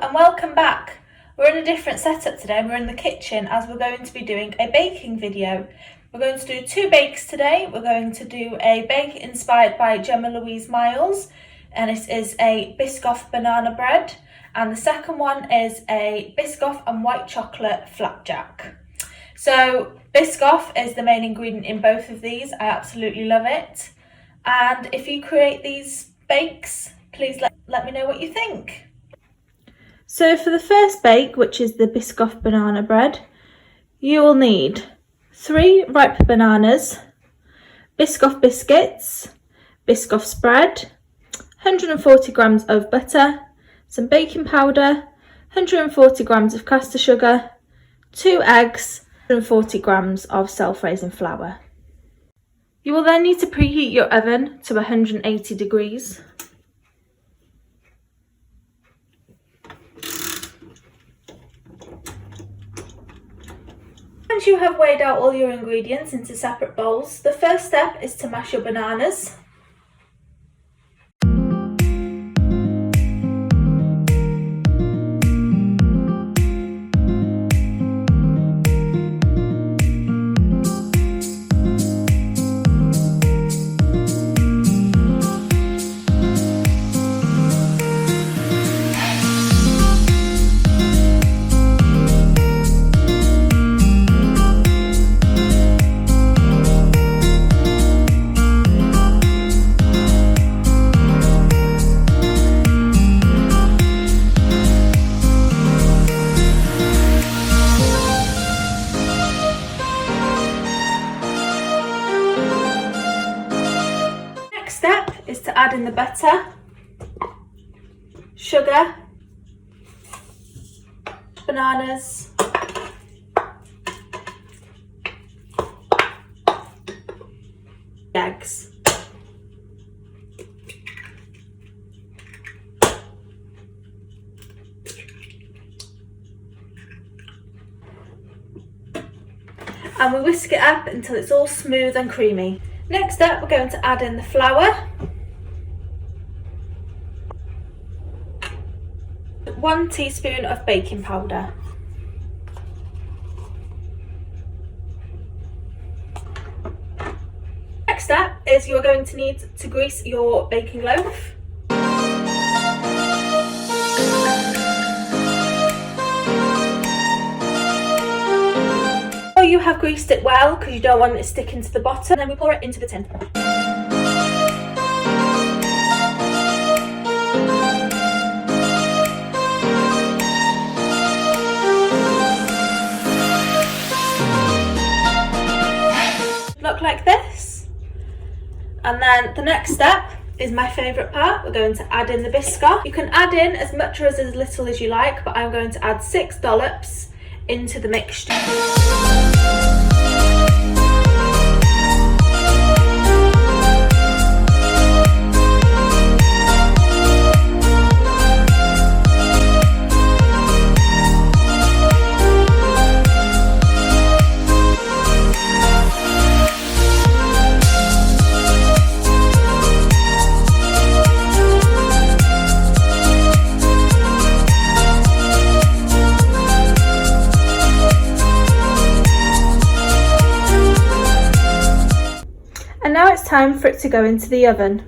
and welcome back. We're in a different setup today. We're in the kitchen as we're going to be doing a baking video. We're going to do two bakes today. We're going to do a bake inspired by Gemma Louise Miles, and it is a Biscoff banana bread, and the second one is a Biscoff and white chocolate flapjack. So Biscoff is the main ingredient in both of these. I absolutely love it. And if you create these bakes, please let me know what you think. So for the first bake, which is the Biscoff banana bread, you will need 3 ripe bananas, Biscoff Biscuits, Biscoff Spread, 140 grams of butter, some baking powder, 140 grams of caster sugar, 2 eggs, 140 grams of self-raising flour. You will then need to preheat your oven to 180 degrees. Once you have weighed out all your ingredients into separate bowls, the first step is to mash your bananas. Step is to add in the butter, sugar, bananas, eggs. And we whisk it up until it's all smooth and creamy. Next up, we're going to add in the flour, 1 teaspoon of baking powder, next step is you're going to need to grease your baking loaf. You have greased it well because you don't want it sticking to the bottom, and then we pour it into the tin. Look like this. And then the next step is my favourite part. We're going to add in the Biscoff. You can add in as much or as little as you like, but I'm going to add 6 dollops into the mixture. And now it's time for it to go into the oven.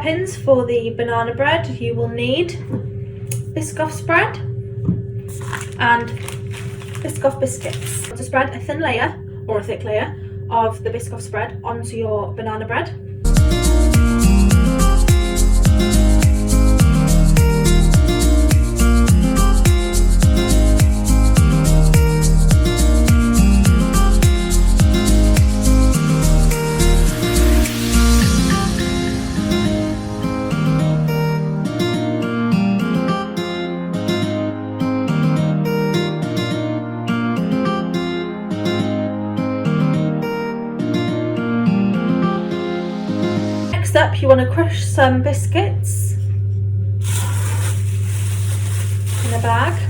toppings for the banana bread, you will need Biscoff Spread and Biscoff Biscuits. To spread a thin layer or a thick layer of the Biscoff Spread onto your banana bread. Next up, you want to crush some biscuits in a bag.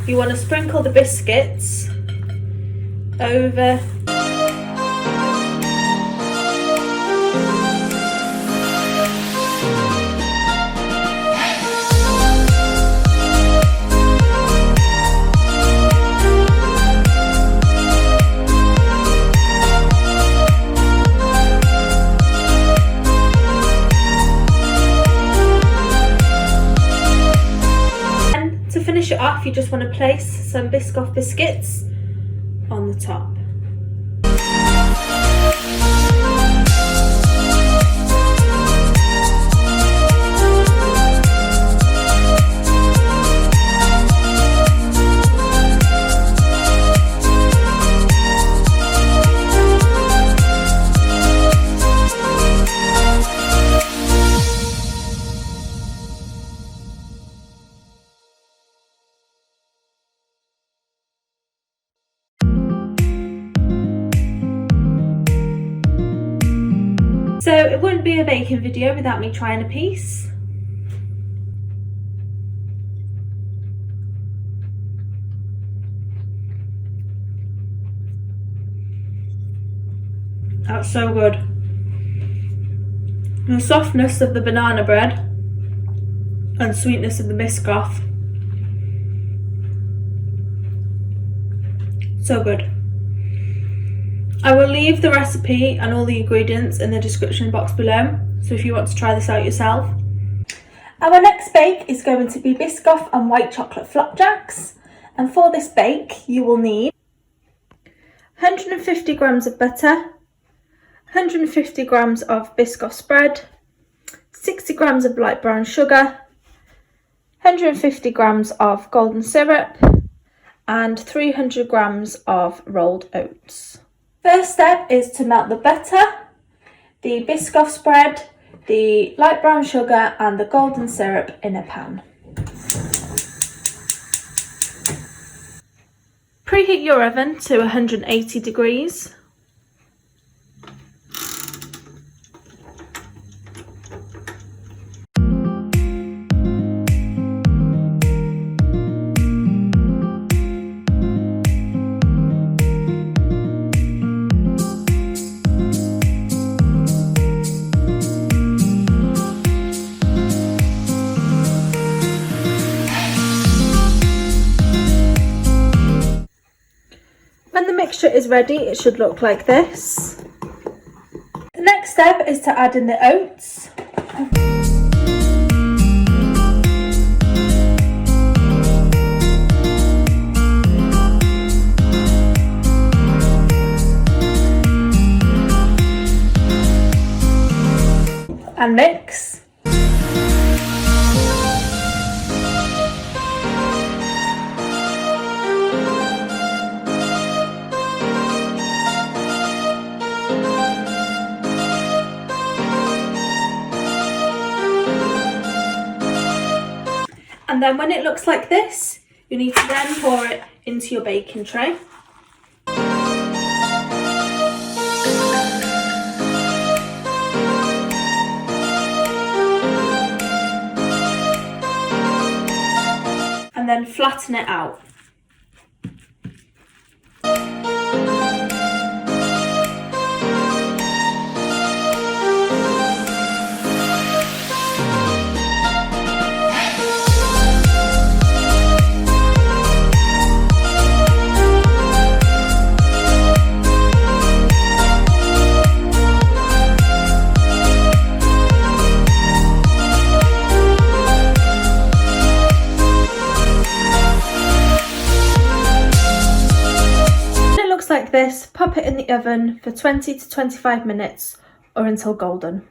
You want to sprinkle the biscuits over it off. You just want to place some Biscoff biscuits on the top. So it wouldn't be a baking video without me trying a piece. That's so good. The softness of the banana bread and sweetness of the Biscoff. So good. I will leave the recipe and all the ingredients in the description box below, so if you want to try this out yourself. Our next bake is going to be Biscoff and white chocolate flapjacks, and for this bake you will need 150 grams of butter, 150 grams of Biscoff spread, 60 grams of light brown sugar, 150 grams of golden syrup, and 300 grams of rolled oats. First step is to melt the butter, the Biscoff spread, the light brown sugar and the golden syrup in a pan. Preheat your oven to 180 degrees. When the mixture is ready, it should look like this. The next step is to add in the oats. And mix. And then when it looks like this, you need to then pour it into your baking tray. and then flatten it out. Like this, pop it in the oven for 20 to 25 minutes or until golden.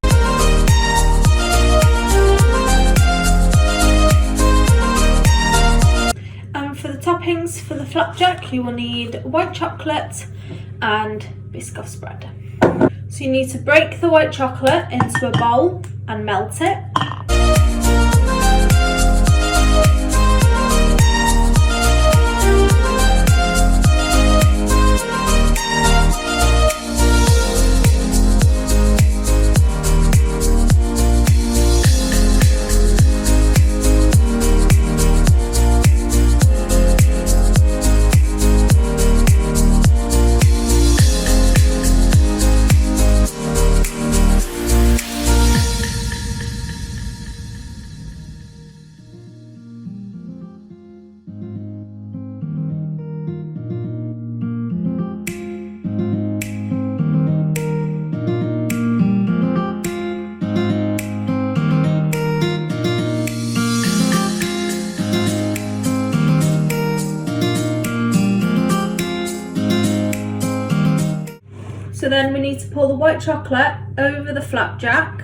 And for the toppings for the flapjack, you will need white chocolate and Biscoff spread. So you need to break the white chocolate into a bowl and melt it. So then we need to pour the white chocolate over the flapjack.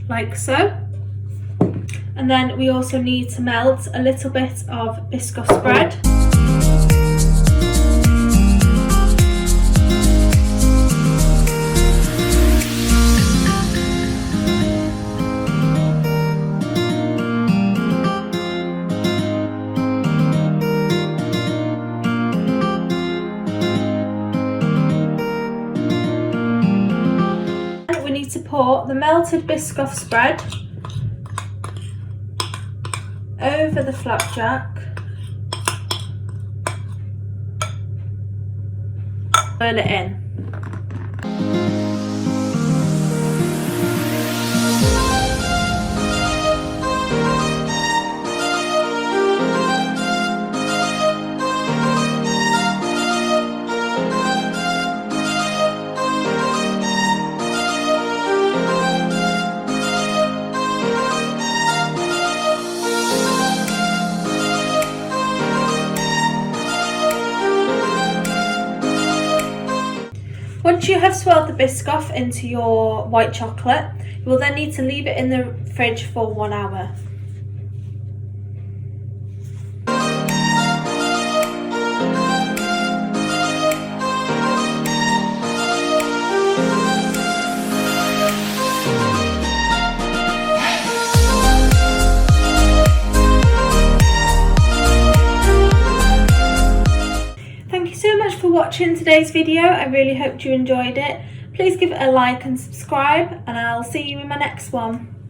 Like so. And then we also need to melt a little bit of Biscoff spread. And we need to pour the melted Biscoff spread over the flapjack. Roll it in. Once you have swirled the Biscoff into your white chocolate, you will then need to leave it in the fridge for 1 hour. For watching today's video. I really hope you enjoyed it. Please give it a like and subscribe, and I'll see you in my next one.